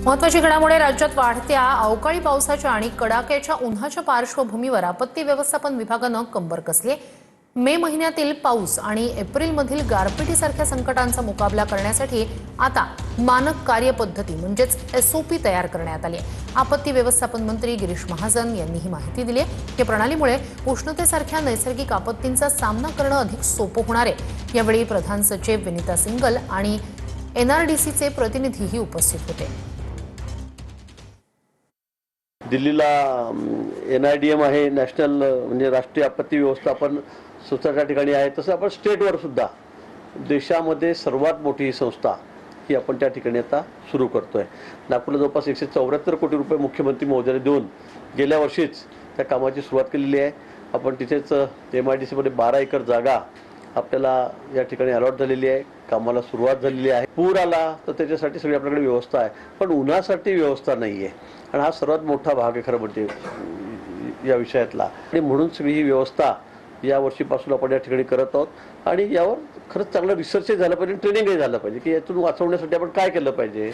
महत्त्वाची घडामोड राज्यात वाढत्या अवकाळी पावसाच्या आणि कडाक्याच्या उन्हाच्या पार्श्वभूमीवर आपत्ती व्यवस्थापन विभागानं कंबर कसली। मे महिन्यातील पाऊस आणि एप्रिलमधील गारपिटीसारख्या संकटांचा मुकाबला करण्यासाठी आता मानक कार्यपद्धती म्हणजेच एसओपी तयार करण्यात आली आहे। आपत्ती व्यवस्थापन मंत्री गिरीश महाजन यांनी ही माहिती दिली आहे। या प्रणालीमुळे उष्णतेसारख्या नैसर्गिक आपत्तींचा सामना करणं अधिक सोपं होणार आहे। यावेळी प्रधान सचिव विनीता सिंगल आणि एनआरडीसीचे प्रतिनिधीही उपस्थित होते। दिल्लीला NIDM आहे, नॅशनल म्हणजे राष्ट्रीय आपत्ती व्यवस्थापन संस्था त्या ठिकाणी आहे। तसं आपण स्टेटवर सुद्धा देशामध्ये सर्वात मोठी ही संस्था ही आपण त्या ठिकाणी आता सुरू करतोय। नागपूरला जवळपास 174 कोटी रुपये मुख्यमंत्री महोदयाने देऊन गेल्या वर्षीच त्या कामाची सुरुवात केलेली आहे। आपण तिथेच MIDC मध्ये 12 एकर जागा आपल्याला या ठिकाणी अलॉट झालेली आहे, कामाला सुरुवात झालेली आहे। पूर आला तर त्याच्यासाठी सगळी आपल्याकडे व्यवस्था आहे, पण उन्हासाठी व्यवस्था नाही आहे आणि हा सर्वात मोठा भाग आहे खरं म्हणजे या विषयातला। आणि म्हणून सगळी ही व्यवस्था या वर्षीपासून आपण या ठिकाणी करत आहोत आणि यावर खरंच चांगलं रिसर्चही झालं पाहिजे, ट्रेनिंगही झालं पाहिजे की यातून वाचवण्यासाठी आपण काय केलं पाहिजे।